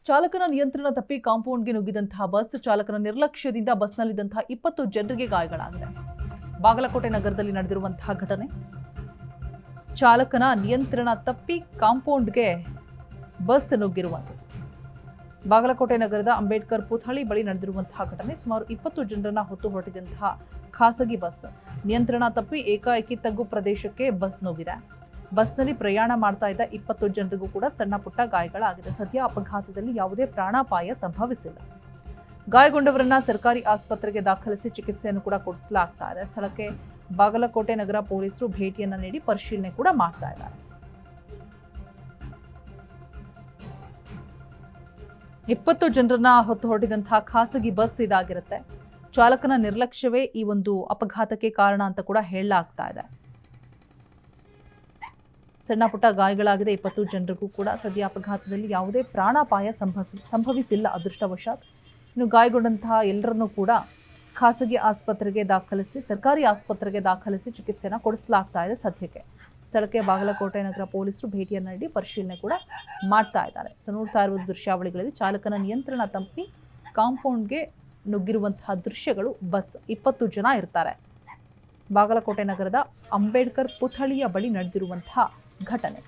ಚಾಲಕನ ನಿಯಂತ್ರಣ ತಪ್ಪಿ ಕಾಂಪೌಂಡ್ಗೆ ನುಗ್ಗಿದಂತಹ ಬಸ್ ಚಾಲಕನ ನಿರ್ಲಕ್ಷ್ಯದಿಂದ ಬಸ್ನಲ್ಲಿದ್ದಂತಹ 20 ಜನರಿಗೆ ಗಾಯಗಳಾಗಿದೆ. ಬಾಗಲಕೋಟೆ ನಗರದಲ್ಲಿ ನಡೆದಿರುವಂತಹ ಘಟನೆ. ಚಾಲಕನ ನಿಯಂತ್ರಣ ತಪ್ಪಿ ಕಾಂಪೌಂಡ್ಗೆ ಬಸ್ ನುಗ್ಗಿರುವಂಥದ್ದು. ಬಾಗಲಕೋಟೆ ನಗರದ ಅಂಬೇಡ್ಕರ್ ಪುಥಳಿ ಬಳಿ ನಡೆದಿರುವಂತಹ ಘಟನೆ. ಸುಮಾರು 20 ಜನರನ್ನ ಹೊತ್ತು ಹೊರಟಿದಂತಹ ಖಾಸಗಿ ಬಸ್ ನಿಯಂತ್ರಣ ತಪ್ಪಿ ಏಕಾಏಕಿ ತಗ್ಗು ಪ್ರದೇಶಕ್ಕೆ ಬಸ್ ನುಗ್ಗಿದೆ. ಬಸ್ನಲ್ಲಿ ಪ್ರಯಾಣ ಮಾಡ್ತಾ ಇದ್ದ 20 ಜನರಿಗೂ ಕೂಡ ಸಣ್ಣ ಪುಟ್ಟ ಗಾಯಗಳಾಗಿದೆ. ಸದ್ಯ ಅಪಘಾತದಲ್ಲಿ ಯಾವುದೇ ಪ್ರಾಣಾಪಾಯ ಸಂಭವಿಸಿಲ್ಲ. ಗಾಯಗೊಂಡವರನ್ನ ಸರ್ಕಾರಿ ಆಸ್ಪತ್ರೆಗೆ ದಾಖಲಿಸಿ ಚಿಕಿತ್ಸೆಯನ್ನು ಕೂಡ ಕೊಡಿಸಲಾಗ್ತಾ ಇದೆ. ಸ್ಥಳಕ್ಕೆ ಬಾಗಲಕೋಟೆ ನಗರ ಪೊಲೀಸರು ಭೇಟಿಯನ್ನ ನೀಡಿ ಪರಿಶೀಲನೆ ಕೂಡ ಮಾಡ್ತಾ ಇದ್ದಾರೆ. 20 ಜನರನ್ನ ಹೊತ್ತು ಹೊರಟಿದಂತಹ ಖಾಸಗಿ ಬಸ್ ಇದಾಗಿರುತ್ತೆ. ಚಾಲಕನ ನಿರ್ಲಕ್ಷ್ಯವೇ ಈ ಒಂದು ಅಪಘಾತಕ್ಕೆ ಕಾರಣ ಅಂತ ಕೂಡ ಹೇಳಲಾಗ್ತಾ ಇದೆ. ಸಣ್ಣ ಪುಟ್ಟ ಗಾಯಗಳಾಗಿದೆ 20 ಜನರಿಗೂ ಕೂಡ. ಸದ್ಯ ಅಪಘಾತದಲ್ಲಿ ಯಾವುದೇ ಪ್ರಾಣಾಪಾಯ ಸಂಭವಿಸಿಲ್ಲ ಅದೃಷ್ಟವಶಾತ್. ಇನ್ನು ಗಾಯಗೊಂಡಂತಹ ಎಲ್ಲರನ್ನೂ ಕೂಡ ಖಾಸಗಿ ಆಸ್ಪತ್ರೆಗೆ ದಾಖಲಿಸಿ ಸರ್ಕಾರಿ ಆಸ್ಪತ್ರೆಗೆ ದಾಖಲಿಸಿ ಚಿಕಿತ್ಸೆನ ಕೊಡಿಸಲಾಗ್ತಾ ಇದೆ. ಸದ್ಯಕ್ಕೆ ಸ್ಥಳಕ್ಕೆ ಬಾಗಲಕೋಟೆ ನಗರ ಪೊಲೀಸರು ಭೇಟಿಯನ್ನು ನೀಡಿ ಪರಿಶೀಲನೆ ಕೂಡ ಮಾಡ್ತಾ ಇದ್ದಾರೆ. ನೋಡ್ತಾ ಇರುವ ದೃಶ್ಯಾವಳಿಗಳಲ್ಲಿ ಚಾಲಕನ ನಿಯಂತ್ರಣ ತಪ್ಪಿ ಕಾಂಪೌಂಡ್ಗೆ ನುಗ್ಗಿರುವಂತಹ ದೃಶ್ಯಗಳು. ಬಸ್ 20 ಜನ ಇರ್ತಾರೆ. ಬಾಗಲಕೋಟೆ ನಗರದ ಅಂಬೇಡ್ಕರ್ ಪುಥಳಿಯ ಬಳಿ ನಡೆದಿರುವಂತಹ ಘಟನೆ.